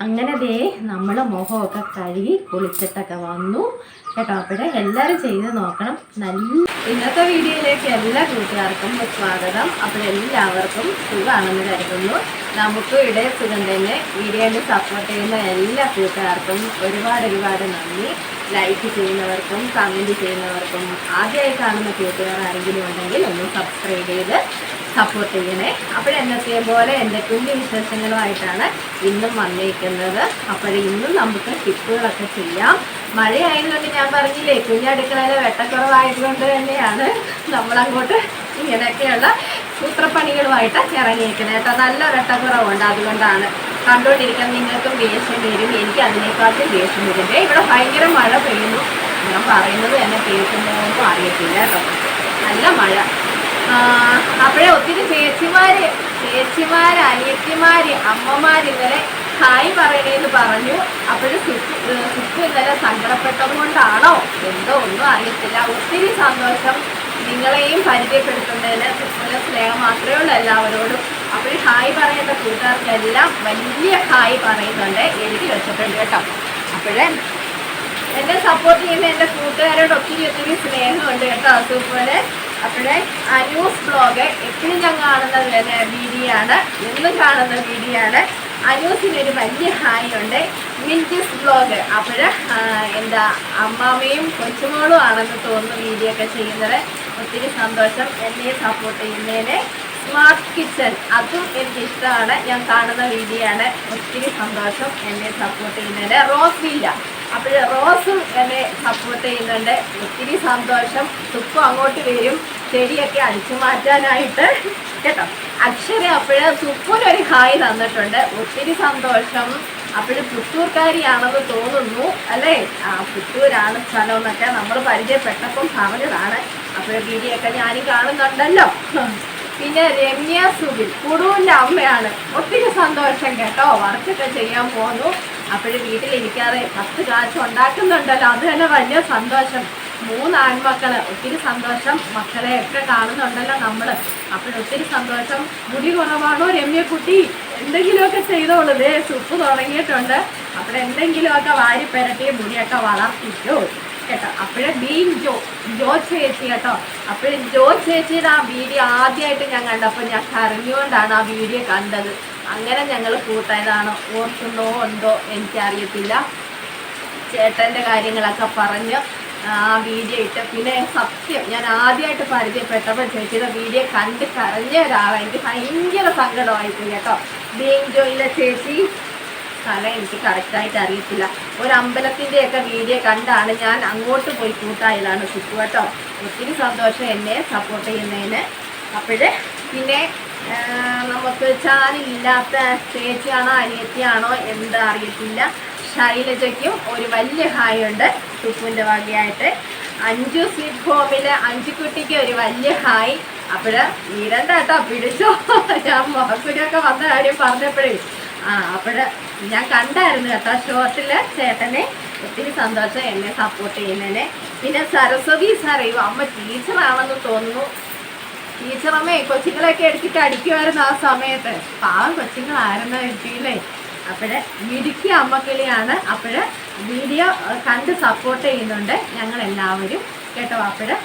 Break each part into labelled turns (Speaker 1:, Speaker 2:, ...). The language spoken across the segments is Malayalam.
Speaker 1: അങ്ങനെ ദേ നമ്മൾ മുഖമൊക്കെ കഴുകി കുളിച്ചിട്ടൊക്കെ വന്നു കേട്ടോ. അപ്പോഴേ എല്ലാവരും ചെയ്ത് നോക്കണം. നല്ല ഇന്നത്തെ വീഡിയോയിലേക്ക് എല്ലാ കൂട്ടുകാർക്കും സ്വാഗതം. അപ്പോഴെല്ലാവർക്കും സുഖമാണെന്ന് കരുതുന്നു. നമുക്കും ഇവിടെ സുഖം തന്നെ. വീഡിയോയിൽ സപ്പോർട്ട് ചെയ്യുന്ന എല്ലാ കൂട്ടുകാർക്കും ഒരുപാട് നന്ദി. ലൈക്ക് ചെയ്യുന്നവർക്കും കമൻറ്റ് ചെയ്യുന്നവർക്കും ആദ്യമായി കാണുന്ന കൂട്ടുകാർ ആരെങ്കിലും ഉണ്ടെങ്കിൽ ഒന്ന് സബ്സ്ക്രൈബ് ചെയ്ത് സപ്പോർട്ട് ചെയ്യണേ. അപ്പോഴെന്നത്തെ പോലെ എൻ്റെ കുഞ്ഞു വിശേഷങ്ങളുമായിട്ടാണ് ഇന്നും വന്നിരിക്കുന്നത്. ഇന്നും നമുക്ക് ടിപ്പുകളൊക്കെ ചെയ്യാം. മഴയായതുകൊണ്ട് ഞാൻ പറഞ്ഞില്ലേ, കുഞ്ഞടുക്കളയിലെ വെട്ടക്കുറവായതുകൊണ്ട് തന്നെയാണ് നമ്മളങ്ങോട്ട് ഇങ്ങനെയൊക്കെയുള്ള സൂത്രപ്പണികളുമായിട്ട് ഇറങ്ങിയിരിക്കുന്നത് കേട്ടോ. നല്ല വെട്ടക്കുറവുണ്ട്, അതുകൊണ്ടാണ്. കണ്ടുകൊണ്ടിരിക്കാൻ നിങ്ങൾക്കും ദേഷ്യം വരും, എനിക്ക് അതിനേക്കാട്ടും ദേഷ്യം വരും. ഇവിടെ ഭയങ്കര മഴ പെയ്യുന്നു. ഞാൻ പറയുന്നത് എന്നെ കേൾക്കുന്നതൊന്നും അറിയത്തില്ല കേട്ടോ. നല്ല മഴ. അപ്പോഴേ ഒത്തിരി ചേച്ചിമാര് അനിയത്തിമാര് അമ്മമാര് ഇന്നലെ ഹായ് പറയണേന്ന് പറഞ്ഞു. അപ്പോഴും സുഖു ഇന്നലെ സങ്കടപ്പെട്ടത് കൊണ്ടാണോ എന്തോ ഒന്നും അറിയത്തില്ല. ഒത്തിരി സന്തോഷം നിങ്ങളെയും പരിചയപ്പെടുത്തുന്നതിന്. സുഖുവിന്റെ സ്നേഹം മാത്രമേ ഉള്ളൂ എല്ലാവരോടും. അപ്പോഴും ഹായ് പറയേണ്ട കൂട്ടുകാർക്കെല്ലാം വലിയ ഹായ് പറയുന്നുണ്ട്, എഴുതി വെച്ചിട്ടുണ്ട് കേട്ടോ. അപ്പോഴേ എന്നെ സപ്പോർട്ട് ചെയ്യുന്ന എൻ്റെ കൂട്ടുകാരോട് ഒത്തിരി സ്നേഹമുണ്ട് കേട്ടോ. സുഖുവിന് അപ്പോഴേ അനൂസ് ബ്ലോഗ് എപ്പോഴും ഞാൻ കാണുന്ന വീഡിയോ ആണ്, എന്നും കാണുന്ന വീഡിയോ ആണ്. അനൂസിനൊരു വലിയ ഹായ് ഉണ്ട്. മിൻറ്റിസ് ബ്ലോഗ് അപ്പോഴ് എന്താ അമ്മാമ്മയും കൊച്ചുമോളും ആണെന്ന് തോന്നുന്നു വീഡിയോ ഒക്കെ ചെയ്യുന്നത്. ഒത്തിരി സന്തോഷം എന്നെ സപ്പോർട്ട് ചെയ്യുന്നതിന്. സ്മാർട്ട് കിച്ചൺ അതും എനിക്കിഷ്ടമാണ്, ഞാൻ കാണുന്ന വീഡിയോ ആണ്. ഒത്തിരി സന്തോഷം എന്നെ സപ്പോർട്ട് ചെയ്യുന്നതിന്. റോസ് വില്ല അപ്പോഴ് റോസും എന്നെ സപ്പോർട്ട് ചെയ്യുന്നുണ്ട്. ഒത്തിരി സന്തോഷം. സുഖം അങ്ങോട്ട് വരും ചെടിയൊക്കെ അടിച്ചു മാറ്റാനായിട്ട് കേട്ടോ. അക്ഷര അപ്പോഴ് സുഖനൊരു ഹായ് തന്നിട്ടുണ്ട്. ഒത്തിരി സന്തോഷം. അപ്പോഴും പുത്തൂർക്കാരിയാണെന്ന് തോന്നുന്നു അല്ലേ? പുത്തൂരാണ് സ്ഥലം എന്നൊക്കെ നമ്മൾ പരിചയപ്പെട്ടപ്പം പറഞ്ഞതാണ്. അപ്പോഴും വീഡിയോ ഒക്കെ ഞാനും കാണുന്നുണ്ടല്ലോ. പിന്നെ രമ്യ സുബിൽ കുടുവിൻ്റെ അമ്മയാണ്. ഒത്തിരി സന്തോഷം കേട്ടോ. വർക്കൊക്കെ ചെയ്യാൻ പോന്നു. അപ്പോഴും വീട്ടിലിരിക്കാതെ 10 കാശ് ഉണ്ടാക്കുന്നുണ്ടല്ലോ, അത് തന്നെ വലിയ സന്തോഷം. 3 ആൺമക്കള്, ഒത്തിരി സന്തോഷം. മക്കളെയൊക്കെ കാണുന്നുണ്ടല്ലോ നമ്മൾ. അപ്പോഴൊത്തിരി സന്തോഷം. മുടി കുറവാണോ രമ്യക്കുട്ടി? എന്തെങ്കിലുമൊക്കെ ചെയ്തോളൂ. സുപ്പ് തുടങ്ങിയിട്ടുണ്ട്. അപ്പോഴെന്തെങ്കിലുമൊക്കെ വാരി പെരട്ടി മുടിയൊക്കെ വളർത്തിക്കോ കേട്ടോ. അപ്പോഴേ ജോ ചേച്ചി കേട്ടോ. അപ്പോഴും ജോ ചേച്ചിയുടെ ആ വീഡിയോ ആദ്യമായിട്ട് ഞാൻ കണ്ടപ്പോൾ ഞാൻ കരഞ്ഞുകൊണ്ടാണ് ആ വീഡിയോ കണ്ടത്. അങ്ങനെ ഞങ്ങൾ കൂട്ടായതാണ്. ഓർക്കുന്നോ ഉണ്ടോ എനിക്കറിയത്തില്ല. ചേട്ടൻ്റെ കാര്യങ്ങളൊക്കെ പറഞ്ഞ് ആ വീഡിയോ ഇട്ട്. പിന്നെ സത്യം ഞാൻ ആദ്യമായിട്ട് പരിചയപ്പെട്ടപ്പോൾ ചേച്ചിയുടെ വീഡിയോ കണ്ട് കരഞ്ഞ ഒരാളാണ്. എനിക്ക് ഭയങ്കര സങ്കടമായിപ്പോയി കേട്ടോ. ജോയിലെ ചേച്ചി സ്ഥലം എനിക്ക് കറക്റ്റായിട്ട് അറിയത്തില്ല. ഒരു അമ്പലത്തിൻ്റെയൊക്കെ വീഡിയോ കണ്ടാണ് ഞാൻ അങ്ങോട്ട് പോയി കൂട്ടായതാണ് സുഖു കേട്ടോ. ഒത്തിരി സന്തോഷം എന്നെ സപ്പോർട്ട് ചെയ്യുന്നതിന്. അപ്പോഴേ പിന്നെ നമുക്ക് ചാനലില്ലാത്ത ചേച്ചിയാണോ അനിയത്തിയാണോ എന്താ അറിയത്തില്ല. ശൈലജയ്ക്കും ഒരു വലിയ ഹായ് ഉണ്ട് സുഖുവിൻ്റെ വകയായിട്ട്. അഞ്ചു സ്ലിപ്പ് ഹോമിലെ അഞ്ചുക്കുട്ടിക്ക് ഒരു വലിയ ഹായ്. അപ്പോഴ് വീരണ്ട കേട്ടോ, പിടിച്ചോ. ഞാൻ മുഖക്കുരിയൊക്കെ വന്ന കാര്യം പറഞ്ഞപ്പോഴേ അപ്പോഴ് ഞാൻ കണ്ടായിരുന്നു കേട്ടോ ഷോർട്ടിൽ ചേട്ടനെ. ഒത്തിരി സന്തോഷം എന്നെ സപ്പോർട്ട് ചെയ്യുന്നതിന്. പിന്നെ സരസ്വതി സാറേയും അമ്മ ടീച്ചറാണെന്ന് തോന്നുന്നു. ടീച്ചറമ്മേ കൊച്ചുങ്ങളെയൊക്കെ എടുത്തിട്ട് അടിക്കുമായിരുന്നു ആ സമയത്ത്. പാവം കൊച്ചുങ്ങളായിരുന്നു എത്തിയില്ലേ. അപ്പോഴ് മിടുക്കി അമ്മക്കിളിയാണ്. അപ്പോഴ് വീഡിയോ കണ്ട് സപ്പോർട്ട് ചെയ്യുന്നുണ്ട് ഞങ്ങളെല്ലാവരും കേട്ടോ. അപ്പോഴ്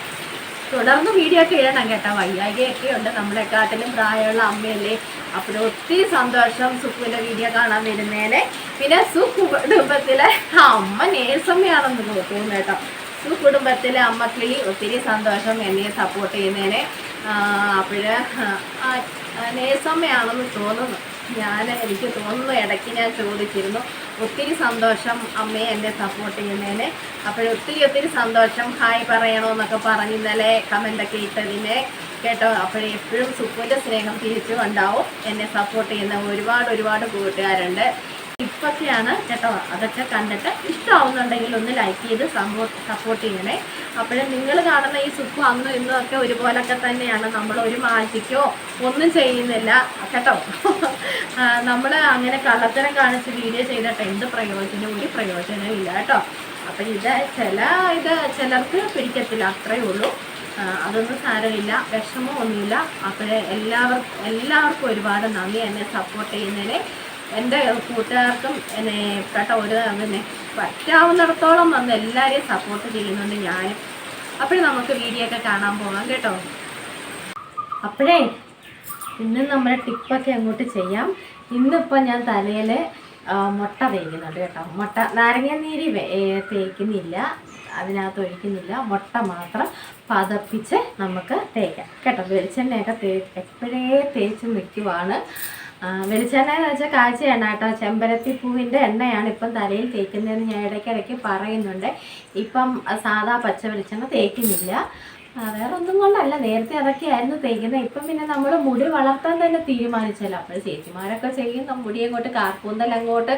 Speaker 1: തുടർന്ന് വീഡിയോ ഒക്കെ ഇടണം കേട്ടോ. വയ്യായികയൊക്കെ ഉണ്ട്, നമ്മളെക്കാട്ടിലും പ്രായമുള്ള അമ്മയല്ലേ. അപ്പോഴും ഒത്തിരി സന്തോഷം സുഖുവിൻ്റെ വീഡിയോ കാണാൻ വരുന്നേനെ. പിന്നെ സുകുടുംബത്തിലെ അമ്മ നേഴ്സമ്മയാണെന്ന് തോന്നുന്നു കേട്ടോ. സുകുടുംബത്തിലെ അമ്മക്കിളി ഒത്തിരി സന്തോഷം എന്നെ സപ്പോർട്ട് ചെയ്യുന്നതിനെ. അപ്പോഴ് നേഴ്സമ്മയാണെന്ന് തോന്നുന്നു. എനിക്ക് തോന്നുന്നു, ഇടയ്ക്ക് ഞാൻ ചോദിച്ചിരുന്നു. ഒത്തിരി സന്തോഷം അമ്മയെ എന്നെ സപ്പോർട്ട് ചെയ്യുന്നതിന്. അപ്പോഴൊത്തിരി സന്തോഷം. ഹായ് പറയണമെന്നൊക്കെ പറഞ്ഞ് ഇന്നലെ കമൻ്റൊക്കെ ഇട്ടതിന് കേട്ടോ. അപ്പോഴെപ്പോഴും സുഖുവിൻ്റെ സ്നേഹം തിരിച്ചും ഉണ്ടാവും. എന്നെ സപ്പോർട്ട് ചെയ്യുന്ന ഒരുപാട് കൂട്ടുകാരുണ്ട്. ഇപ്പൊക്കെയാണ് കേട്ടോ. അതൊക്കെ കണ്ടിട്ട് ഇഷ്ടമാവുന്നുണ്ടെങ്കിൽ ഒന്ന് ലൈക്ക് ചെയ്ത് സപ്പോർട്ട് ചെയ്യണേ. അപ്പോഴും നിങ്ങൾ കാണുന്ന ഈ സുഖം അന്നും ഇന്നും ഒക്കെ ഒരുപോലൊക്കെ തന്നെയാണ്. നമ്മൾ ഒരു മാറ്റിക്കോ ഒന്നും ചെയ്യുന്നില്ല കേട്ടോ. നമ്മൾ അങ്ങനെ കള്ളത്തരം കാണിച്ച് വീഡിയോ ചെയ്തിട്ട് എന്ത് പ്രയോജനം? ഒരു പ്രയോജനവും ഇല്ല കേട്ടോ. അപ്പം ഇത് ചിലർക്ക് പിടിക്കത്തില്ല, അത്രയേ ഉള്ളൂ. അതൊന്നും സാരമില്ല, വിഷമമൊന്നുമില്ല. അപ്പോഴേ എല്ലാവർക്കും ഒരുപാട് നന്ദി എന്നെ സപ്പോർട്ട് ചെയ്യുന്നതിന്. എൻ്റെ കൂട്ടുകാർക്കും എന്നെ കേട്ടോ പിന്നെ പറ്റാവുന്നിടത്തോളം വന്ന് എല്ലാവരെയും സപ്പോർട്ട് ചെയ്യുന്നുണ്ട് ഞാനും. അപ്പോഴും നമുക്ക് വീഡിയോ ഒക്കെ കാണാൻ പോകാം കേട്ടോ. അപ്പോഴേ ഇന്ന് നമ്മുടെ ടിപ്പൊക്കെ അങ്ങോട്ട് ചെയ്യാം. ഇന്നിപ്പോൾ ഞാൻ തലയിൽ മുട്ട തേക്കുന്നുണ്ട് കേട്ടോ. മുട്ട നാരങ്ങാനീര് തേക്കുന്നില്ല, അതിനകത്ത് ഒഴിക്കുന്നില്ല, മുട്ട മാത്രം പതപ്പിച്ച് നമുക്ക് തേക്കാം കേട്ടോ. വെളിച്ചെണ്ണയൊക്കെ എപ്പോഴേ തേച്ച് നിൽക്കുവാണ്. വെളിച്ചെണ്ണ എന്ന് വെച്ചാൽ കാഴ്ച എണ്ണ കേട്ടോ. ചെമ്പരത്തി പൂവിൻ്റെ എണ്ണയാണ് ഇപ്പം തലയിൽ തേക്കുന്നതെന്ന് ഞാൻ ഇടയ്ക്കിടയ്ക്ക് പറയുന്നുണ്ട്. ഇപ്പം സാധാ പച്ച വെളിച്ചെണ്ണ തേക്കുന്നില്ല. വേറെ ഒന്നും കൊണ്ടല്ല, നേരത്തെ അതൊക്കെയായിരുന്നു തേക്കുന്നത്. ഇപ്പം പിന്നെ നമ്മൾ മുടി വളർത്താൻ തന്നെ തീരുമാനിച്ചല്ലോ. അപ്പോൾ ചേച്ചിമാരൊക്കെ ചെയ്യുന്ന മുടി അങ്ങോട്ട് കാർക്കൂന്തൽ അങ്ങോട്ട്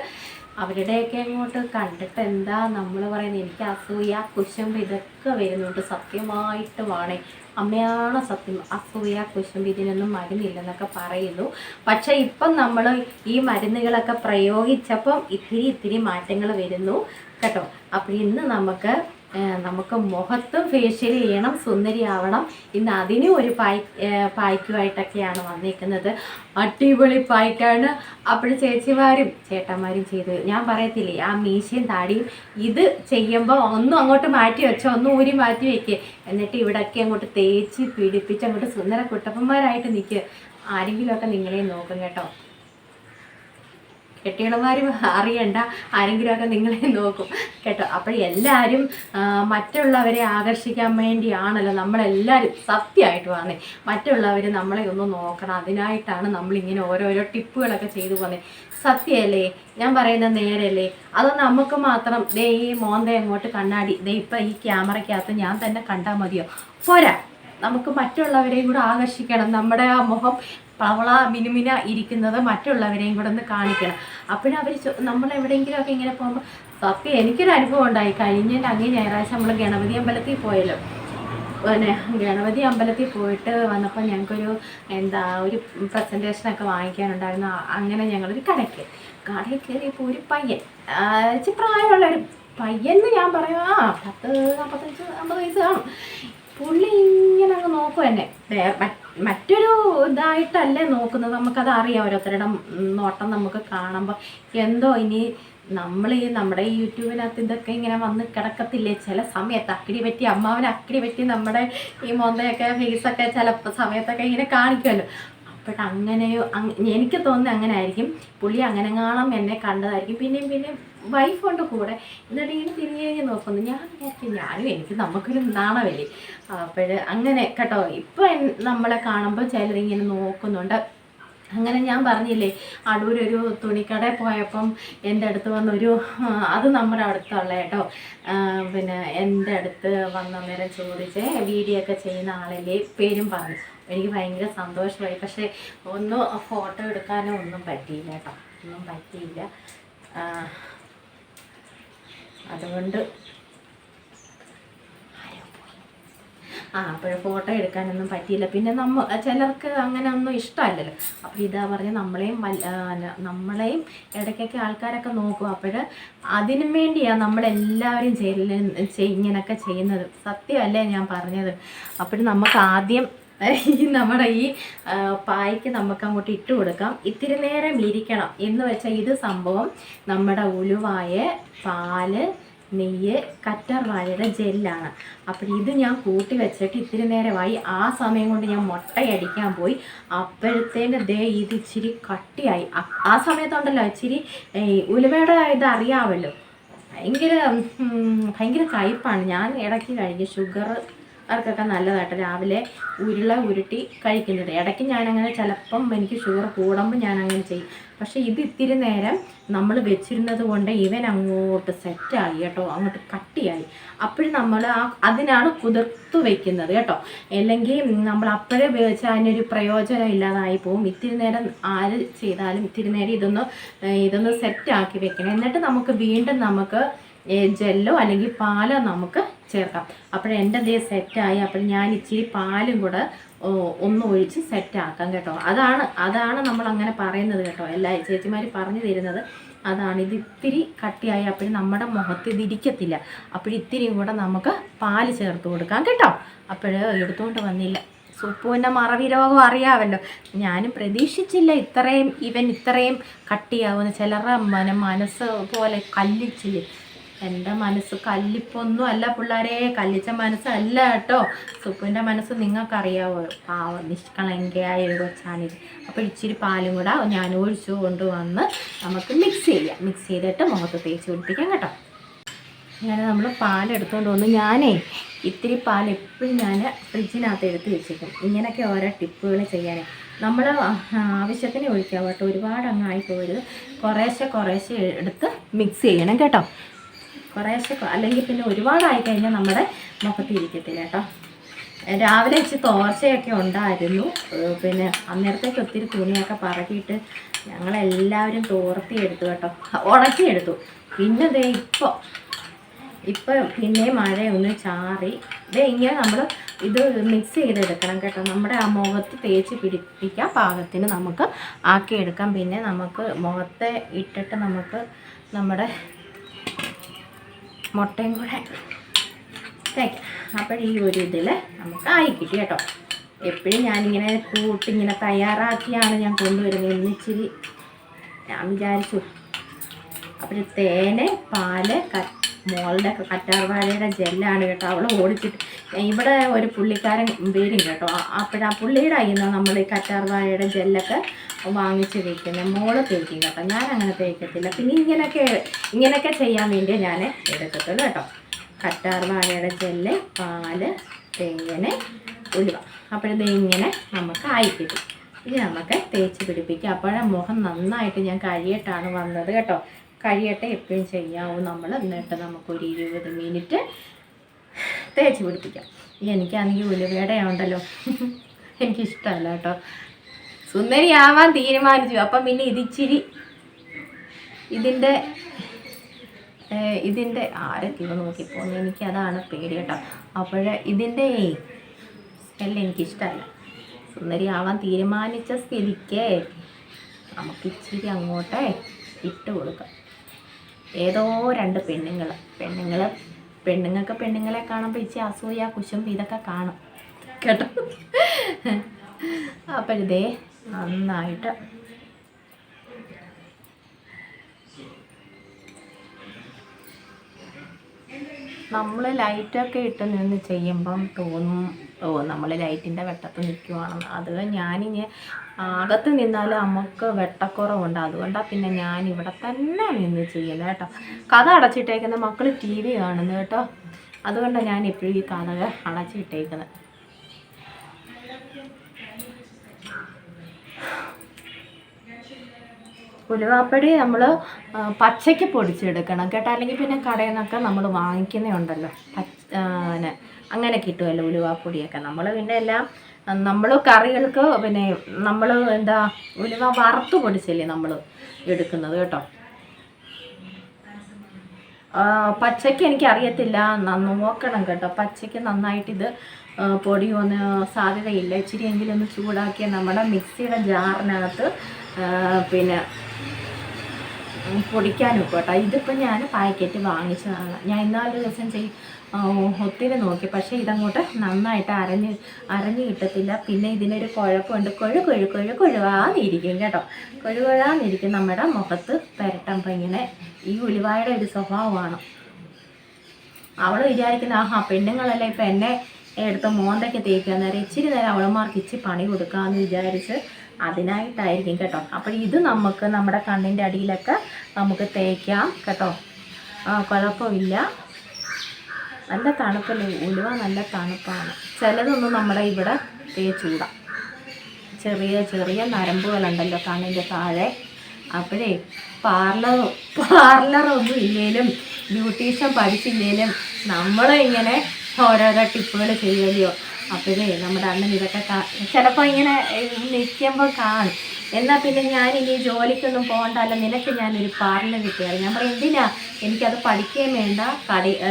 Speaker 1: അവരുടെയൊക്കെ അങ്ങോട്ട് കണ്ടിട്ട് എന്താ നമ്മൾ പറയുന്നത്, എനിക്ക് അസൂയ കുശുമ്പ് ഇതൊക്കെ വരുന്നുണ്ട്. സത്യമായിട്ട് വേണേ അമ്മയാണ് സത്യം. അസൂയ കുശുമ്പ് ഇതിനൊന്നും മരുന്നില്ലെന്നൊക്കെ പറയുന്നു. പക്ഷേ ഇപ്പം നമ്മൾ ഈ മരുന്നുകളൊക്കെ പ്രയോഗിച്ചപ്പം ഇത്തിരി മാറ്റങ്ങൾ വരുന്നു കേട്ടോ. അപ്പോൾ ഇന്ന് നമുക്ക് മുഖത്തും ഫേഷ്യൽ ചെയ്യണം, സുന്ദരിയാവണം. ഇന്ന് അതിനും ഒരു പായ്ക്കുമായിട്ടൊക്കെയാണ് വന്നിരിക്കുന്നത്. അടിപൊളി പായ്ക്കാണ്. അപ്പോൾ ചേച്ചിമാരും ചേട്ടന്മാരും ചെയ്ത് ഞാൻ പറയത്തില്ലേ, ആ മീശയും താടിയും ഇത് ചെയ്യുമ്പോൾ ഒന്നും അങ്ങോട്ട് മാറ്റി വെച്ചോ, ഒന്നും ഊരി മാറ്റി വെക്കുക. എന്നിട്ട് ഇവിടെയൊക്കെ അങ്ങോട്ട് തേച്ച് പിടിപ്പിച്ച് അങ്ങോട്ട് സുന്ദര കുട്ടപ്പന്മാരായിട്ട് നിൽക്കുക. ആരെങ്കിലുമൊക്കെ നിങ്ങളെ നോക്കും കേട്ടോ. കെട്ടിയണമാരും അറിയണ്ട, ആരെങ്കിലുമൊക്കെ നിങ്ങളെ നോക്കും കേട്ടോ. അപ്പോൾ എല്ലാവരും മറ്റുള്ളവരെ ആകർഷിക്കാൻ വേണ്ടിയാണല്ലോ നമ്മളെല്ലാവരും. സത്യമായിട്ടുമാണ് മറ്റുള്ളവർ നമ്മളെ ഒന്ന് നോക്കണം, അതിനായിട്ടാണ് നമ്മളിങ്ങനെ ഓരോരോ ടിപ്പുകളൊക്കെ ചെയ്തു പോകുന്നത്. സത്യമല്ലേ ഞാൻ പറയുന്നത്, നേരല്ലേ? അത് നമുക്ക് മാത്രം ദേ ഈ മോന്ത അങ്ങോട്ട് കണ്ണാടി ദേ ഇപ്പം ഈ ക്യാമറയ്ക്കകത്ത് ഞാൻ തന്നെ കണ്ടാൽ മതിയോ? പോരാ, നമുക്ക് മറ്റുള്ളവരെയും കൂടെ ആകർഷിക്കണം. നമ്മുടെ ആ മുഖം പവള മിനുമിന ഇരിക്കുന്നത് മറ്റുള്ളവരെയും കൂടെ ഒന്ന് കാണിക്കണം. അപ്പോഴവർ നമ്മളെവിടെയെങ്കിലുമൊക്കെ ഇങ്ങനെ പോകുമ്പോൾ സത്യം എനിക്കൊരു അനുഭവം ഉണ്ടായി. കഴിഞ്ഞ അങ്ങേ ഞായറാഴ്ച നമ്മൾ ഗണപതി അമ്പലത്തിൽ പോയല്ലോ. പിന്നെ ഗണപതി അമ്പലത്തിൽ പോയിട്ട് വന്നപ്പോൾ ഞങ്ങൾക്കൊരു ഒരു പ്രസൻറ്റേഷനൊക്കെ വാങ്ങിക്കാനുണ്ടായിരുന്നു. അങ്ങനെ ഞങ്ങളൊരു കടയിൽ കയറിയപ്പോൾ ഒരു പയ്യൻ, പ്രായമുള്ളൊരു പയ്യെന്ന് ഞാൻ പറയാം, 40-45-50 വയസ്സ് കാണും. പുള്ളി ഇങ്ങനെ അങ്ങ് നോക്കും എന്നെ. മറ്റൊരു ഇതായിട്ടല്ലേ നോക്കുന്നത്, നമുക്കത് അറിയാം. ഓരോരുത്തരുടെ നോട്ടം നമുക്ക് കാണുമ്പോൾ എന്തോ ഇനി നമ്മൾ നമ്മുടെ ഈ യൂട്യൂബിനകത്ത് ഇതൊക്കെ ഇങ്ങനെ വന്ന് കിടക്കത്തില്ലേ ചില സമയത്ത്. അക്കിടി പറ്റി അമ്മാവനെ അക്കിടി പറ്റി നമ്മുടെ ഈ മോന്തയൊക്കെ ഫേസൊക്കെ ചില സമയത്തൊക്കെ ഇങ്ങനെ കാണിക്കുമല്ലോ. അപ്പോഴങ്ങനെയോ എനിക്ക് തോന്നുന്നത് അങ്ങനെ ആയിരിക്കും. പുള്ളി അങ്ങനെ കാണാൻ എന്നെ കണ്ടതായിരിക്കും. പിന്നെയും വൈഫ് കൊണ്ട് കൂടെ എന്നിട്ട് ഇങ്ങനെ തിരിഞ്ഞ് നോക്കുന്നു. ഞാനും എനിക്ക് നമുക്കൊരു നാണമല്ലേ. അങ്ങനെ കേട്ടോ. ഇപ്പം നമ്മളെ കാണുമ്പോൾ ചിലരിങ്ങനെ നോക്കുന്നുണ്ട്. അങ്ങനെ ഞാൻ പറഞ്ഞില്ലേ, അടൂരൊരു തുണിക്കടയിൽ പോയപ്പം എൻ്റെ അടുത്ത് വന്നൊരു, അത് നമ്മുടെ അടുത്തുള്ള കേട്ടോ, പിന്നെ എൻ്റെ അടുത്ത് വന്ന നേരം ചോദിച്ചേ വീഡിയോ ഒക്കെ ചെയ്യുന്ന ആളല്ലേ, പേരും പറഞ്ഞു. എനിക്ക് ഭയങ്കര സന്തോഷമായി. പക്ഷേ ഒന്നും ഫോട്ടോ എടുക്കാനോ ഒന്നും പറ്റിയില്ല കേട്ടോ, ഒന്നും പറ്റിയില്ല. അതുകൊണ്ട് അപ്പോൾ ഫോട്ടോ എടുക്കാനൊന്നും പറ്റിയില്ല. പിന്നെ ചിലർക്ക് അങ്ങനെ ഒന്നും ഇഷ്ടമല്ലല്ലോ. അപ്പോൾ ഇതാ പറഞ്ഞ നമ്മളെയും ഇടയ്ക്കൊക്കെ ആൾക്കാരൊക്കെ നോക്കും. അപ്പോൾ അതിനും വേണ്ടിയാണ് നമ്മളെല്ലാവരും ഇങ്ങനെയൊക്കെ ചെയ്യുന്നത്. സത്യമല്ലേ ഞാൻ പറഞ്ഞത്? അപ്പോൾ നമുക്ക് ആദ്യം നമ്മുടെ ഈ പായ്ക്ക് നമുക്ക് അങ്ങോട്ട് ഇട്ട് കൊടുക്കാം. ഇത്തിരി നേരം ഇരിക്കണം എന്ന് വെച്ചാൽ ഇത് സംഭവം നമ്മുടെ ഉലുവായ, പാല്, നെയ്യ്, കറ്റാർ വാഴയുടെ ജെല്ലാണ്. അപ്പോൾ ഇത് ഞാൻ കൂട്ടി വെച്ചിട്ട് ഇത്തിരി നേരമായി. ആ സമയം കൊണ്ട് ഞാൻ മുട്ടയടിക്കാൻ പോയി. അപ്പോഴത്തേന് ഇത് ഇച്ചിരി കട്ടിയായി. ആ സമയത്തുണ്ടല്ലോ ഇച്ചിരി ഉലുവയുടെ ഇത് അറിയാമല്ലോ, ഭയങ്കര കയ്പ്പാണ്. ഞാൻ ഇടയ്ക്ക് കഴിഞ്ഞ് അവർക്കൊക്കെ നല്ലതായിട്ട് രാവിലെ ഉരുട്ടി കഴിക്കുന്നത്. ഇടയ്ക്ക് ഞാനങ്ങനെ ചിലപ്പം എനിക്ക് ഷുഗർ കൂടുമ്പോൾ ഞാനങ്ങനെ ചെയ്യും. പക്ഷേ ഇത് ഇത്തിരി നേരം നമ്മൾ വെച്ചിരുന്നത് കൊണ്ട് ഇവൻ അങ്ങോട്ട് സെറ്റായി കേട്ടോ, അങ്ങോട്ട് കട്ടിയായി. അപ്പോഴും നമ്മൾ അതിനാണ് കുതിർത്ത് വെക്കുന്നത് കേട്ടോ. അല്ലെങ്കിൽ നമ്മൾ അപ്പോഴേ ഉപയോഗിച്ചാൽ അതിനൊരു പ്രയോജനം ഇല്ലാതായി പോകും. ഇത്തിരി നേരം ആര് ചെയ്താലും ഇത്തിരി നേരം ഇതൊന്ന് സെറ്റാക്കി വെക്കണം. എന്നിട്ട് നമുക്ക് വീണ്ടും ജെല്ലോ അല്ലെങ്കിൽ പാലോ നമുക്ക് ചേർക്കാം. എൻ്റെ സെറ്റായി. അപ്പോൾ ഞാൻ ഇച്ചിരി പാലും കൂടെ ഒന്ന് ഒഴിച്ച് സെറ്റാക്കാം കേട്ടോ. അതാണ് നമ്മൾ അങ്ങനെ പറയുന്നത് കേട്ടോ. എല്ലാ ചേച്ചിമാർ പറഞ്ഞു തരുന്നത് അതാണ്. ഇത് ഇത്തിരി കട്ടിയായി അപ്പോൾ നമ്മുടെ മുഖത്ത് ഇതിരിക്കത്തില്ല. ഇത്തിരിയും കൂടെ നമുക്ക് പാല് ചേർത്ത് കൊടുക്കാം കേട്ടോ. എടുത്തുകൊണ്ട് വന്നില്ല, സുപ്പുവിൻ്റെ മറവി രോഗം അറിയാമല്ലോ. ഞാനും പ്രതീക്ഷിച്ചില്ല ഇവൻ ഇത്രയും കട്ടിയാവുമെന്ന്. ചിലരുടെ മനസ്സ് പോലെ കല്ലിച്ചില്ലേ, എൻ്റെ മനസ്സ് കല്ലിപ്പൊന്നും അല്ല പിള്ളേരെ, കല്ലിച്ച മനസ്സല്ല കേട്ടോ. സുപ്പുവിൻ്റെ മനസ്സ് നിങ്ങൾക്കറിയാവോ, പാവം നിഷ്കളങ്കയായ ഒരു കൊച്ചാണിത്. അപ്പോൾ ഇച്ചിരി പാലും കൂടെ ഞാൻ ഒഴിച്ചു കൊണ്ടുവന്ന് നമുക്ക് മിക്സ് ചെയ്യാം. മിക്സ് ചെയ്തിട്ട് മുഖത്ത് തേച്ച് പിടിപ്പിക്കാം കേട്ടോ. അങ്ങനെ നമ്മൾ പാലെടുത്തുകൊണ്ട് വന്ന് ഇത്തിരി പാൽ എപ്പോഴും ഞാൻ ഫ്രിഡ്ജിനകത്ത് എടുത്ത് വെച്ചേക്കും. ഇങ്ങനെയൊക്കെ ഓരോ ടിപ്പുകൾ ചെയ്യാനേ. നമ്മൾ ആവശ്യത്തിന് ഒഴിക്കാം കേട്ടോ, ഒരുപാട് അങ്ങായി പോയത്. കുറേശ്ശെ എടുത്ത് മിക്സ് ചെയ്യണം കേട്ടോ. കുറേശ്ശെ, അല്ലെങ്കിൽ പിന്നെ ഒരുപാടായി കഴിഞ്ഞാൽ നമ്മുടെ മുഖത്ത് ഇരിക്കത്തില്ല കേട്ടോ. രാവിലെ ഇച്ചിരി തോർച്ചയൊക്കെ ഉണ്ടായിരുന്നു. പിന്നെ അന്നേരത്തേക്ക് ഒത്തിരി തുണിയൊക്കെ പറക്കിയിട്ട് ഞങ്ങളെല്ലാവരും തോർത്തിയെടുത്തു കേട്ടോ, ഉണക്കിയെടുത്തു. പിന്നെ ദേ ഇപ്പം പിന്നെ മഴയൊന്ന് ചാറി. ഇങ്ങനെ നമ്മൾ ഇത് മിക്സ് ചെയ്തെടുക്കണം കേട്ടോ. നമ്മുടെ ആ മുഖത്ത് തേച്ച് പിടിപ്പിക്കാൻ പാകത്തിന് നമുക്ക് ആക്കിയെടുക്കാം. പിന്നെ നമുക്ക് മുഖത്തെ ഇട്ടിട്ട് നമുക്ക് നമ്മുടെ മുട്ടയും കൂടെ തേക്കാം. അപ്പോൾ ഈ ഒരു ഇതിൽ നമുക്ക് ആയി കിട്ടി കേട്ടോ. എപ്പോഴും ഞാനിങ്ങനെ കൂട്ടിങ്ങനെ തയ്യാറാക്കിയാണ് ഞാൻ കൊണ്ടുവരുന്നത്. ഇന്നിച്ചിരി ഞാൻ വിചാരിച്ചു. അപ്പോൾ തേന്, പാല്, മോളുടെ കറ്റാർവാഴയുടെ ജെല്ലാണ് കേട്ടോ. അവൾ ഓടിച്ചിട്ട് ഇവിടെ ഒരു പുള്ളിക്കാരൻ വരും കേട്ടോ. അപ്പോഴാ പുള്ളിയുടെ കയ്യിൽ നിന്ന് നമ്മൾ ഈ കറ്റാർവാഴയുടെ ജെല്ലൊക്കെ വാങ്ങിച്ച് തേക്കുന്നത്. മോള് തേക്കും കേട്ടോ, ഞാൻ അങ്ങനെ തേക്കത്തില്ല. പിന്നെ ഇങ്ങനെയൊക്കെ ചെയ്യാൻ വേണ്ടി ഞാൻ എടുക്കത്തുള്ളൂ കേട്ടോ. കറ്റാർവാഴയുടെ ജെല്ല്, പാല്, തേന്, ഉലുവ. അപ്പോഴത് ഇങ്ങനെ നമുക്ക് ആയിക്കിട്ടും. ഇത് നമുക്ക് തേച്ച് പിടിപ്പിക്കാം. അപ്പോഴേ മുഖം നന്നായിട്ട് ഞാൻ കഴിയിട്ടാണ് വന്നത് കേട്ടോ. കഴിയട്ടെ, എപ്പോഴും ചെയ്യാവും നമ്മൾ. എന്നിട്ട് നമുക്കൊരു 20 മിനിറ്റ് തേച്ച് പിടിപ്പിക്കാം. എനിക്കാണെങ്കിൽ ഉലുവയുടെ ഉണ്ടല്ലോ എനിക്കിഷ്ടമല്ല കേട്ടോ. സുന്ദരിയാവാൻ തീരുമാനിച്ചു. അപ്പം പിന്നെ ഇതിൻ്റെ ആരൊക്കെ നോക്കിപ്പോന്നു, എനിക്കതാണ് പേടി കേട്ടോ. ഇതിൻ്റെ സ്മെല്ല് എനിക്കിഷ്ടമല്ല. സുന്ദരിയാവാൻ തീരുമാനിച്ച സ്ഥിതിക്ക് നമുക്കിച്ചിരി അങ്ങോട്ടേ ഇട്ട് കൊടുക്കാം. ഏതോ 2 പെണ്ണുങ്ങൾക്ക് പെണ്ണുങ്ങളെ കാണുമ്പോൾ ഇച്ചിരി അസൂയ, കുശുമ്പ് ഇതൊക്കെ കാണും കേട്ടോ. അപ്പോഴേ നന്നായിട്ട് നമ്മൾ ലൈറ്റൊക്കെ ഇട്ട് നിന്ന് ചെയ്യുമ്പം തോന്നും നമ്മൾ ലൈറ്റിൻ്റെ വെട്ടത്ത് നിൽക്കുവാണെന്ന്. അത് ഞാനിങ്ങനെ അകത്ത് നിന്നാലും നമുക്ക് വെട്ടക്കുറവുണ്ട്. അതുകൊണ്ടാണ് പിന്നെ ഞാൻ ഇവിടെ തന്നെ നിന്ന് ചെയ്യുന്നത് കേട്ടോ. കഥ അടച്ചിട്ടേക്കുന്ന മക്കൾ TV കാണുന്നു കേട്ടോ. അതുകൊണ്ടാണ് ഞാൻ എപ്പോഴും ഈ കഥ അടച്ചിട്ടേക്കുന്നത്. ഉലുവാപ്പൊടി നമ്മൾ പച്ചയ്ക്ക് പൊടിച്ചെടുക്കണം കേട്ടോ. അല്ലെങ്കിൽ പിന്നെ കടയിൽ നിന്നൊക്കെ നമ്മൾ വാങ്ങിക്കുന്നതുണ്ടല്ലോ, അങ്ങനെ കിട്ടുമല്ലോ ഉലുവാപ്പൊടിയൊക്കെ. നമ്മൾ പിന്നെ എല്ലാം നമ്മൾ കറികൾക്ക് പിന്നെ നമ്മൾ ഉലുവ വറുത്ത് പൊടിച്ചല്ലേ നമ്മൾ എടുക്കുന്നത് കേട്ടോ. പച്ചയ്ക്ക് എനിക്കറിയത്തില്ല, നോക്കണം കേട്ടോ. പച്ചയ്ക്ക് നന്നായിട്ടിത് പൊടിയൊന്ന് സാധ്യതയില്ല. ഇച്ചിരിയെങ്കിലും ഒന്ന് ചൂടാക്കിയ നമ്മുടെ മിക്സിയുടെ ജാറിനകത്ത് പിന്നെ പൊടിക്കാനും കേട്ടോ. ഇതിപ്പോൾ ഞാൻ പാക്കറ്റ് വാങ്ങിച്ചതാണ്. ഞാൻ 4 ദിവസം ഒത്തിരി നോക്കി, പക്ഷേ ഇതങ്ങോട്ട് നന്നായിട്ട് അരഞ്ഞ് കിട്ടത്തില്ല. പിന്നെ ഇതിനൊരു കുഴപ്പമുണ്ട്, കൊഴുകൊഴുവാന്നിരിക്കും കേട്ടോ. കൊഴുകൊഴാന്നിരിക്കും നമ്മുടെ മുഖത്ത് പുരട്ടുമ്പോൾ. ഇങ്ങനെ ഈ ഉലുവായുടെ ഒരു സ്വഭാവമാണ്. അവൾ വിചാരിക്കുന്ന പെണ്ണുങ്ങളല്ലേ ഇപ്പം എന്നെ എടുത്ത് മോന്തയ്ക്ക് തേക്കുക, നേരം ഇച്ചിരി നേരം അവളമാർക്ക് ഇച്ചിരി പണി കൊടുക്കാമെന്ന് വിചാരിച്ച് അതിനായിട്ടായിരിക്കും കേട്ടോ. അപ്പോൾ ഇത് നമുക്ക് നമ്മുടെ കണ്ണിൻ്റെ അടിയിലൊക്കെ നമുക്ക് തേക്കാം കേട്ടോ. കുഴപ്പമില്ല. നല്ല തണുപ്പല്ലേ, ഉലുവ നല്ല തണുപ്പാണ്. ചിലതൊന്നും നമ്മുടെ ഇവിടെ തേച്ചൂടാം. ചെറിയ നരമ്പുകളുണ്ടല്ലോ കണ്ണിൻ്റെ താഴെ. അപ്പോഴേ പാർലറൊന്നും ഇല്ലേലും ബ്യൂട്ടീഷ്യൻ പഠിച്ചില്ലേലും നമ്മൾ ഇങ്ങനെ ഓരോരോ ടിപ്പുകൾ ചെയ്യുമല്ലോ. അപ്പോഴേ നമ്മുടെ അണ്ണൻ ഇതൊക്കെ ചിലപ്പോൾ ഇങ്ങനെ നിൽക്കുമ്പോൾ കാണും. എന്നാൽ പിന്നെ ഞാനിനി ജോലിക്കൊന്നും പോകണ്ടല്ലോ, നിനക്ക് ഞാനൊരു പാർലർ കിട്ടിയാൽ. ഞാൻ പറയും എന്തിനാ, എനിക്കത് പഠിക്കുകയും വേണ്ട,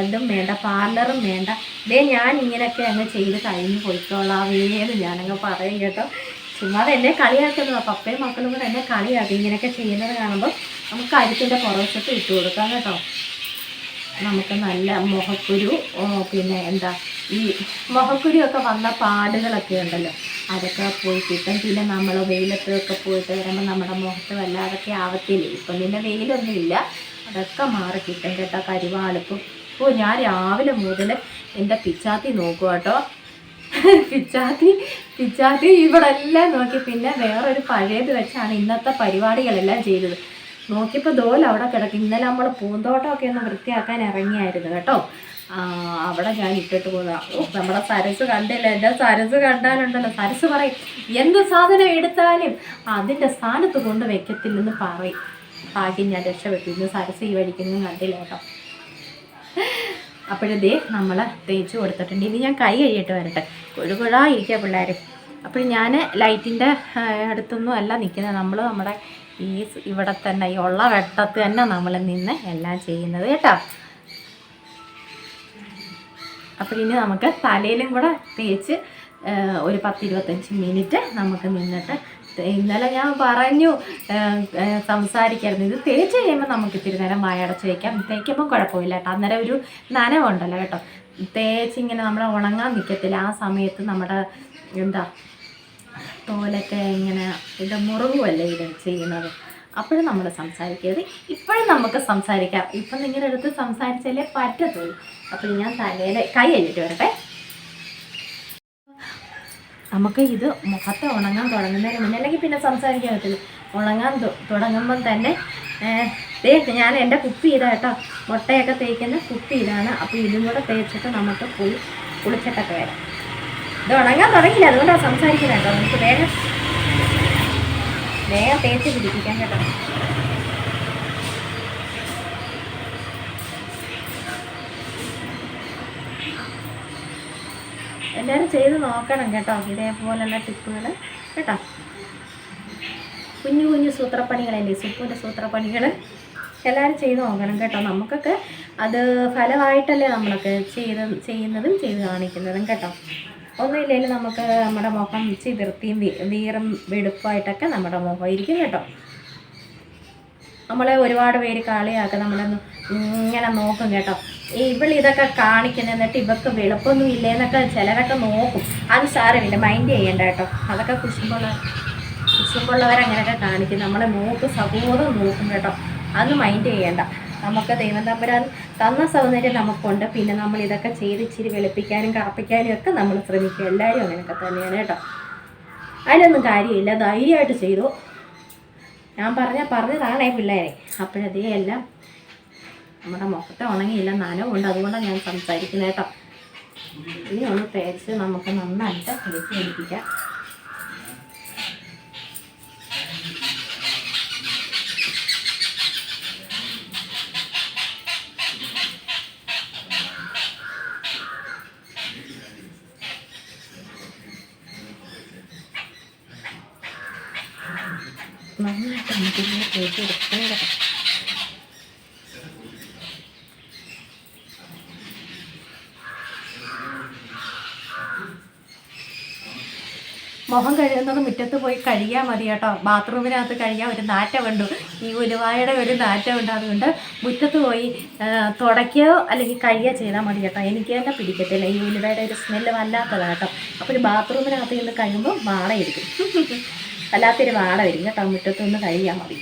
Speaker 1: ഇതും വേണ്ട, പാർലറും വേണ്ട, ഞാൻ ഇങ്ങനെയൊക്കെ അങ്ങ് ചെയ്ത് കഴിഞ്ഞ് പോയിക്കോളാവേന്ന് ഞാനങ്ങ് പറയും കേട്ടോ. ചുമ്മാ എന്നെ കളിയാക്കുന്നത്, പപ്പയും മക്കളും കൂടെ എന്നെ കളിയാക്കും. ഇങ്ങനെയൊക്കെ ചെയ്യുന്നത് കാണുമ്പോൾ നമുക്ക് കരുത്തിൻ്റെ പുറവശത്ത് ഇട്ട് കൊടുക്കാം കേട്ടോ. നമുക്ക് നല്ല മുഖക്കുരു പിന്നെ ഈ മുഖക്കുരിയൊക്കെ വന്ന പാടുകളൊക്കെ ഉണ്ടല്ലോ അതൊക്കെ പോയി കിട്ടും. പിന്നെ നമ്മൾ വെയിലത്തൊക്കെ പോയിട്ട് വരുമ്പോൾ നമ്മുടെ മുഖത്ത് വല്ലാതൊക്കെ ആവത്തില്ലേ. ഇപ്പം പിന്നെ വെയിലൊന്നുമില്ല, അതൊക്കെ മാറി കിട്ടും കേട്ടോ കരിവാളിപ്പും. ഞാൻ രാവിലെ മുതൽ എൻ്റെ പിച്ചാത്തി നോക്കുക കേട്ടോ. പിച്ചാത്തി ഇവിടെ എല്ലാം നോക്കി. പിന്നെ വേറൊരു പഴയത് വെച്ചാണ് ഇന്നത്തെ പരിപാടികളെല്ലാം ചെയ്തത്. നോക്കിയപ്പോൾ ദോൽ അവിടെ കിടക്കും. ഇന്നലെ നമ്മൾ പൂന്തോട്ടമൊക്കെ ഒന്ന് വൃത്തിയാക്കാൻ ഇറങ്ങിയായിരുന്നു കേട്ടോ. അവിടെ ഞാൻ ഇട്ടിട്ട് പോകുന്നതാണ്. നമ്മുടെ സരസ് കണ്ടില്ല. എൻ്റെ സരസ് കണ്ടാലുണ്ടല്ലോ, സരസ് പറയും എന്ത് സാധനം എടുത്താലും അതിൻ്റെ സ്ഥാനത്ത് കൊണ്ട് വെക്കത്തില്ലെന്ന് പറയും. ഭാഗ്യം ഞാൻ രക്ഷപ്പെട്ടു. ഇന്ന് സരസ് ഈ വഴിക്കൊന്നും കണ്ടില്ല കേട്ടോ. അപ്പോഴതേ നമ്മൾ തേച്ച് കൊടുത്തിട്ടുണ്ട്. ഇനി ഞാൻ കൈ കഴിയിട്ട് വരട്ടെ. കുഴകുഴായിരിക്കുക പിള്ളേർ. അപ്പോൾ ഞാൻ ലൈറ്റിൻ്റെ അടുത്തൊന്നും അല്ല നിൽക്കുന്നത്. നമ്മൾ നമ്മുടെ ഇവിടെ തന്നെ ഈ ഉള്ള വെട്ടത്ത് തന്നെ നമ്മൾ നിന്ന് എല്ലാം ചെയ്യുന്നത് കേട്ടോ. അപ്പോൾ ഇനി നമുക്ക് തലയിലും കൂടെ തേച്ച് ഒരു 10-25 മിനിറ്റ് നമുക്ക് നിന്നിട്ട്, ഇന്നലെ ഞാൻ പറഞ്ഞു സംസാരിക്കായിരുന്നു, ഇത് തേച്ച് കഴിയുമ്പോൾ നമുക്ക് ഇത്തിരി നേരം വായടച്ച് വയ്ക്കാം. തേക്കുമ്പോൾ കുഴപ്പമില്ല കേട്ടോ. അന്നേരം ഒരു നനവുണ്ടല്ലോ കേട്ടോ. തേച്ചിങ്ങനെ നമ്മൾ ഉണങ്ങാൻ നിൽക്കത്തില്ല. ആ സമയത്ത് നമ്മുടെ തോലൊക്കെ ഇങ്ങനെ ഇത് മുറിവുമല്ലേ ഇത് ചെയ്യുന്നത്. അപ്പോഴും നമ്മൾ സംസാരിക്കരുത്. ഇപ്പോഴും നമുക്ക് സംസാരിക്കാം. ഇപ്പം നിങ്ങളുടെ അടുത്ത് സംസാരിച്ചാലേ പറ്റത്തുള്ളൂ. അപ്പോൾ ഞാൻ തലയിൽ കൈ കഴിഞ്ഞിട്ട് വരട്ടെ. നമുക്ക് ഇത് മുഖത്ത് ഉണങ്ങാൻ തുടങ്ങുന്നതിന് മുന്നേ, അല്ലെങ്കിൽ പിന്നെ സംസാരിക്കാൻ പറ്റില്ല. ഉണങ്ങാൻ തുടങ്ങുമ്പം തന്നെ ഞാൻ എൻ്റെ കുപ്പി ഇതാ കേട്ടോ. മുട്ടയൊക്കെ തേക്കുന്ന കുപ്പി ഇതാണ്. അപ്പോൾ ഇതും കൂടെ തേച്ചിട്ട് നമുക്ക് പോയി കുളിച്ചിട്ടൊക്കെ വരാം. ഇത് ഉണങ്ങാൻ തുടങ്ങിയില്ല, അതുകൊണ്ടാണ് സംസാരിക്കുന്നത് കേട്ടോ. നമുക്ക് വേഗം തേച്ച് പിടിപ്പിക്കാം കേട്ടോ. എല്ലാവരും ചെയ്ത് നോക്കണം കേട്ടോ, ഇതേപോലുള്ള ടിപ്പുകൾ കേട്ടോ. കുഞ്ഞു കുഞ്ഞു സൂത്രപ്പണികളല്ലേ, സുപ്പുവിൻ്റെ സൂത്രപ്പണികൾ എല്ലാവരും ചെയ്ത് നോക്കണം കേട്ടോ. നമുക്കൊക്കെ അത് ഫലമായിട്ടല്ലേ നമ്മളൊക്കെ ചെയ്യുന്നതും ചെയ്ത് കാണിക്കുന്നതും കേട്ടോ. ഒന്നുമില്ലെങ്കിലും നമുക്ക് നമ്മുടെ മുഖം വൃത്തിയും വീറും വെടുപ്പായിട്ടൊക്കെ നമ്മുടെ മുഖം ഇരിക്കും കേട്ടോ. നമ്മളെ ഒരുപാട് പേര് കളിയാക്കുക, നമ്മളൊന്ന് ഇങ്ങനെ നോക്കും കേട്ടോ. ഇതൊക്കെ കാണിക്കുന്നത്, എന്നിട്ട് ഇവർക്ക് വെളുപ്പൊന്നും ഇല്ലേന്നൊക്കെ ചിലരൊക്കെ നോക്കും. അത് സാരമില്ല, മൈൻഡ് ചെയ്യണ്ട കേട്ടോ. അതൊക്കെ കുശുമ്പുള്ളവരങ്ങനെയൊക്കെ കാണിക്കും. നമ്മളെ സൗഹൃദം നോക്കും കേട്ടോ. അതൊന്നും മൈൻഡ് ചെയ്യണ്ട. നമുക്ക് ദൈവം തമ്പുരാൻ തന്ന സൗന്ദര്യം നമുക്കുണ്ട്. പിന്നെ നമ്മൾ ഇതൊക്കെ ചെയ്ത് ഇച്ചിരി വെളുപ്പിക്കാനും കറുപ്പിക്കാനും ഒക്കെ നമ്മൾ ശ്രമിക്കും. എല്ലാവരും അങ്ങനെയൊക്കെ തന്നെയാണ് കേട്ടോ. അതിലൊന്നും കാര്യമില്ല, ധൈര്യമായിട്ട് ചെയ്തു. ഞാൻ പറഞ്ഞതാണേ പിള്ളേരെ. അപ്പോഴതേ എല്ലാം നമ്മുടെ മുഖത്തെ ഉണങ്ങിയില്ല, നനവുണ്ട്. അതുകൊണ്ടാണ് ഞാൻ സംസാരിക്കുന്നത് കേട്ടോ. ഇനി ഒന്ന് തേച്ച് നമുക്ക് നന്നായിട്ട് തേച്ച് പിടിപ്പിക്കാം. നന്നായിട്ട് നമുക്കിങ്ങനെ തേച്ച് കൊടുക്കണം കേട്ടോ. മുഖം കഴുകുന്നത് മുറ്റത്ത് പോയി കഴുകിയാൽ മതി കേട്ടോ. ബാത്റൂമിനകത്ത് കഴുകിയാൽ ഒരു നാറ്റം കണ്ടു, ഈ ഉലുവായുടെ ഒരു നാറ്റം ഉണ്ട്. അതുകൊണ്ട് മുറ്റത്ത് പോയി തുടയ്ക്കുകയോ അല്ലെങ്കിൽ കഴുകുകയോ ചെയ്താൽ മതി കേട്ടോ. എനിക്ക് തന്നെ പിടിക്കത്തില്ല, ഈ ഉലുവയുടെ ഒരു സ്മെല്ല് വല്ലാത്തതാണ് കേട്ടോ. അപ്പോൾ ഒരു ബാത്റൂമിനകത്ത് നിന്ന് കഴിയുമ്പോൾ വാടയിരിക്കും, വല്ലാത്തൊരു വാട വരും കേട്ടോ. മുറ്റത്ത് നിന്ന് കഴുകിയാൽ മതി.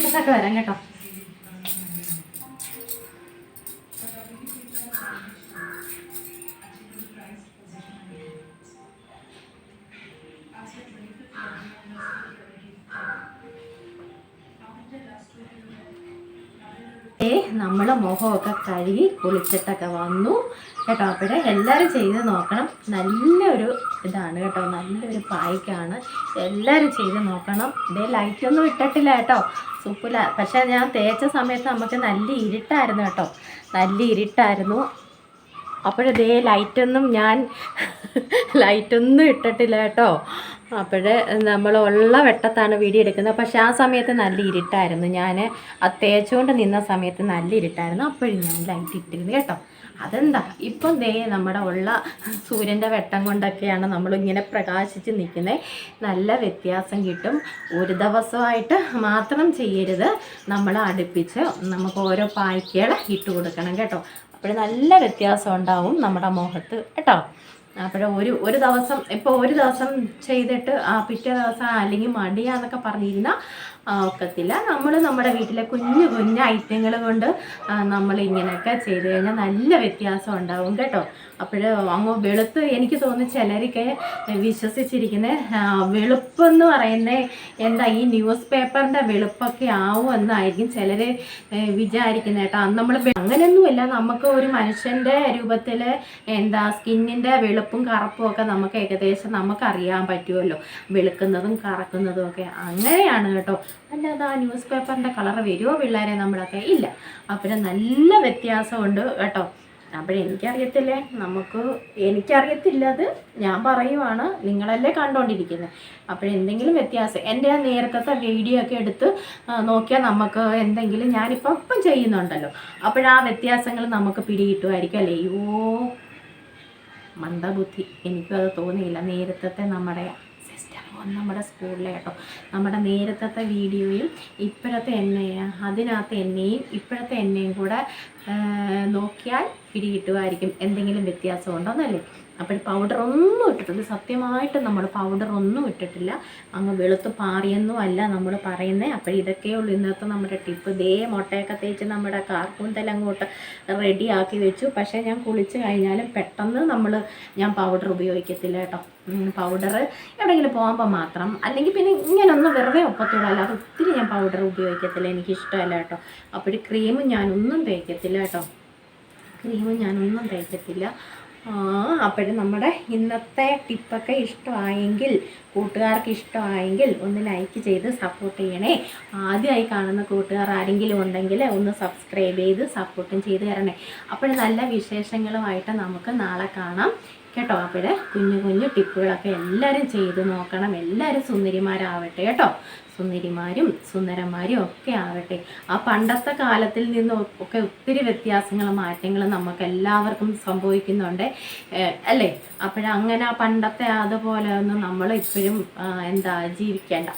Speaker 1: കുളിച്ചിട്ടൊക്കെ വരാം കേട്ടോ. നമ്മൾ മുഖമൊക്കെ കഴുകി കുളിച്ചിട്ടൊക്കെ വന്നു കേട്ടോ. അപ്പോഴേ എല്ലാവരും ചെയ്ത് നോക്കണം. നല്ലൊരു ഇതാണ് കേട്ടോ, നല്ലൊരു പായ്ക്കാണ്. എല്ലാവരും ചെയ്ത് നോക്കണം. ഇതേ ലൈറ്റൊന്നും ഇട്ടിട്ടില്ല കേട്ടോ, സൂപ്പില്ല. പക്ഷേ ഞാൻ തേച്ച സമയത്ത് നമുക്ക് നല്ല ഇരുട്ടായിരുന്നു കേട്ടോ, നല്ല ഇരുട്ടായിരുന്നു. അപ്പോഴതേ ലൈറ്റൊന്നും ഇട്ടിട്ടില്ല കേട്ടോ. അപ്പോഴേ നമ്മളുള്ള വെട്ടത്താണ് വീഡിയോ എടുക്കുന്നത്. പക്ഷേ ആ സമയത്ത് നല്ല ഇരുട്ടായിരുന്നു. ഞാൻ അത് തേച്ചുകൊണ്ട് നിന്ന സമയത്ത് നല്ല ഇരുട്ടായിരുന്നു. അപ്പോഴും ഞാൻ ലൈറ്റ് ഇട്ടിരുന്നു കേട്ടോ. അതെന്താ ഇപ്പം നമ്മുടെ ഉള്ള സൂര്യൻ്റെ വെട്ടം കൊണ്ടൊക്കെയാണ് നമ്മളിങ്ങനെ പ്രകാശിച്ച് നിൽക്കുന്നത്. നല്ല വ്യത്യാസം കിട്ടും. ഒരു ദിവസമായിട്ട് മാത്രം ചെയ്യരുത്, നമ്മൾ അടുപ്പിച്ച് നമുക്ക് ഓരോ പായ്ക്കുകൾ ഇട്ട് കൊടുക്കണം കേട്ടോ. അപ്പോൾ നല്ല വ്യത്യാസം ഉണ്ടാവും നമ്മുടെ മുഖത്ത് കേട്ടോ. അപ്പോൾ ഒരു ദിവസം ഇപ്പോൾ ഒരു ദിവസം ചെയ്തിട്ട് പിറ്റേ ദിവസം അല്ലെങ്കിൽ മടിയാന്നൊക്കെ പറഞ്ഞിരുന്നാൽ ഒക്കത്തില്ല. നമ്മൾ നമ്മുടെ വീട്ടിലെ കുഞ്ഞു ഐറ്റങ്ങൾ കൊണ്ട് നമ്മളിങ്ങനെയൊക്കെ ചെയ്ത് കഴിഞ്ഞാൽ നല്ല വ്യത്യാസം ഉണ്ടാവും കേട്ടോ. അപ്പോൾ അങ്ങ് വെളുത്ത് എനിക്ക് തോന്നുന്നു ചിലരൊക്കെ വിശ്വസിച്ചിരിക്കുന്ന വെളുപ്പെന്ന് പറയുന്നത് എന്താ ഈ ന്യൂസ് പേപ്പറിൻ്റെ വെളുപ്പൊക്കെ ആവുമെന്നായിരിക്കും ചിലർ വിചാരിക്കുന്നത് കേട്ടോ. നമ്മൾ അങ്ങനെയൊന്നുമില്ല, നമുക്ക് ഒരു മനുഷ്യൻ്റെ രൂപത്തിൽ എന്താ സ്കിന്നിൻ്റെ വെളുപ്പും കറുപ്പും ഒക്കെ നമുക്ക് ഏകദേശം നമുക്കറിയാൻ പറ്റുമല്ലോ, വെളുക്കുന്നതും കറക്കുന്നതും ഒക്കെ അങ്ങനെയാണ് കേട്ടോ. അല്ലാതെ ആ ന്യൂസ് പേപ്പറിൻ്റെ കളർ വരുമോ പിള്ളേരെ നമ്മളൊക്കെ ഇല്ല. അപ്പോൾ നല്ല വ്യത്യാസമുണ്ട് കേട്ടോ. അപ്പോഴെനിക്കറിയത്തില്ലേ, എനിക്കറിയത്തില്ല, അത് ഞാൻ പറയുവാണ്, നിങ്ങളല്ലേ കണ്ടുകൊണ്ടിരിക്കുന്നത്. അപ്പോഴെന്തെങ്കിലും വ്യത്യാസം എൻ്റെ നേരത്തെ വീഡിയോ ഒക്കെ എടുത്ത് നോക്കിയാൽ നമുക്ക് എന്തെങ്കിലും ഞാനിപ്പം ചെയ്യുന്നുണ്ടല്ലോ, അപ്പോഴാ വ്യത്യാസങ്ങൾ നമുക്ക് പിടികിട്ടുമായിരിക്കും അല്ലേ. അയ്യോ മന്ദബുദ്ധി, എനിക്കും അത് തോന്നിയില്ല. നേരത്തെ നമ്മുടെ സ്കൂളിലെ കേട്ടോ, നമ്മുടെ നേരത്തെ വീഡിയോയും ഇപ്പോഴത്തെ അതിനകത്ത് എന്നെയും ഇപ്പോഴത്തെ എന്നെയും കൂടെ നോക്കിയാൽ പിടികിട്ടുമായിരിക്കും എന്തെങ്കിലും വ്യത്യാസം ഉണ്ടോന്നല്ലേ. അപ്പോൾ പൗഡറൊന്നും ഇട്ടിട്ടില്ല, സത്യമായിട്ട് നമ്മൾ പൗഡറൊന്നും ഇട്ടിട്ടില്ല. അങ്ങ് വെളുത്ത് പാറിയൊന്നും അല്ല നമ്മൾ പറയുന്നത്. അപ്പോൾ ഇതൊക്കെയുള്ളൂ ഇന്നത്തെ നമ്മുടെ ടിപ്പ്. മുട്ടയൊക്കെ തേച്ച് നമ്മുടെ കാർക്കൂന്തലങ്ങോട്ട് റെഡിയാക്കി വെച്ചു. പക്ഷേ ഞാൻ കുളിച്ച് കഴിഞ്ഞാലും പെട്ടെന്ന് ഞാൻ പൗഡർ ഉപയോഗിക്കത്തില്ല കേട്ടോ. പൗഡർ എവിടെയെങ്കിലും പോകുമ്പോൾ മാത്രം, അല്ലെങ്കിൽ പിന്നെ ഇങ്ങനൊന്നും വെറുതെ ഒപ്പത്തോളം, അല്ലാതെ ഒത്തിരി ഞാൻ പൗഡർ ഉപയോഗിക്കത്തില്ല, എനിക്കിഷ്ടമല്ല കേട്ടോ. അപ്പോൾ ക്രീമും ഞാനൊന്നും തേക്കത്തില്ല കേട്ടോ, അപ്പോഴും നമ്മുടെ ഇന്നത്തെ ടിപ്പൊക്കെ ഇഷ്ടമായെങ്കിൽ, കൂട്ടുകാർക്ക് ഇഷ്ടമായെങ്കിൽ ഒന്ന് ലൈക്ക് ചെയ്ത് സപ്പോർട്ട് ചെയ്യണേ. ആദ്യമായി കാണുന്ന കൂട്ടുകാർ ആരെങ്കിലും ഉണ്ടെങ്കിൽ ഒന്ന് സബ്സ്ക്രൈബ് ചെയ്ത് സപ്പോർട്ടും ചെയ്ത് തരണേ. അപ്പോൾ നല്ല വിശേഷങ്ങളുമായിട്ട് നമുക്ക് നാളെ കാണാം കേട്ടോ. അപ്പോൾ കുഞ്ഞു ടിപ്പുകളൊക്കെ എല്ലാവരും ചെയ്ത് നോക്കണം. എല്ലാവരും സുന്ദരിമാരാവട്ടെ കേട്ടോ, സുന്ദരിമാരും സുന്ദരന്മാരും ഒക്കെ ആവട്ടെ. ആ പണ്ടത്തെ കാലത്തിൽ നിന്നും ഒക്കെ ഒത്തിരി വ്യത്യാസങ്ങളും മാറ്റങ്ങളും നമുക്ക് എല്ലാവർക്കും സംഭവിക്കുന്നുണ്ട് അല്ലേ. അപ്പോഴങ്ങനെ ആ പണ്ടത്തെ അതുപോലെ ഒന്നും നമ്മൾ ഇപ്പോഴും ജീവിക്കേണ്ട.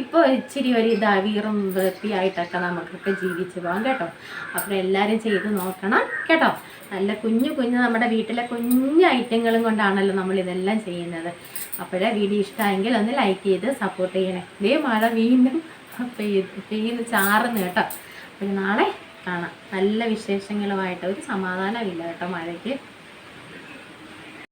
Speaker 1: ഇപ്പോൾ ഇച്ചിരി ഒരു വീറും വൃത്തിയായിട്ടൊക്കെ നമുക്കൊക്കെ ജീവിച്ച് പോകാം കേട്ടോ. അപ്പോൾ എല്ലാവരും ചെയ്ത് നോക്കണം കേട്ടോ. നല്ല കുഞ്ഞു നമ്മുടെ വീട്ടിലെ കുഞ്ഞു ഐറ്റങ്ങളും കൊണ്ടാണല്ലോ നമ്മളിതെല്ലാം ചെയ്യുന്നത്. അപ്പോഴേ വീഡിയോ ഇഷ്ടമായെങ്കിൽ ഒന്ന് ലൈക്ക് ചെയ്ത് സപ്പോർട്ട് ചെയ്യണേ. മഴ വീണ്ടും പെയ്യുന്നു, ചാറുന്നു കേട്ടോ. അപ്പോൾ നാളെ കാണാം നല്ല വിശേഷങ്ങളുമായിട്ട്. ഒരു സമാധാനമില്ല കേട്ടോ മഴയ്ക്ക്.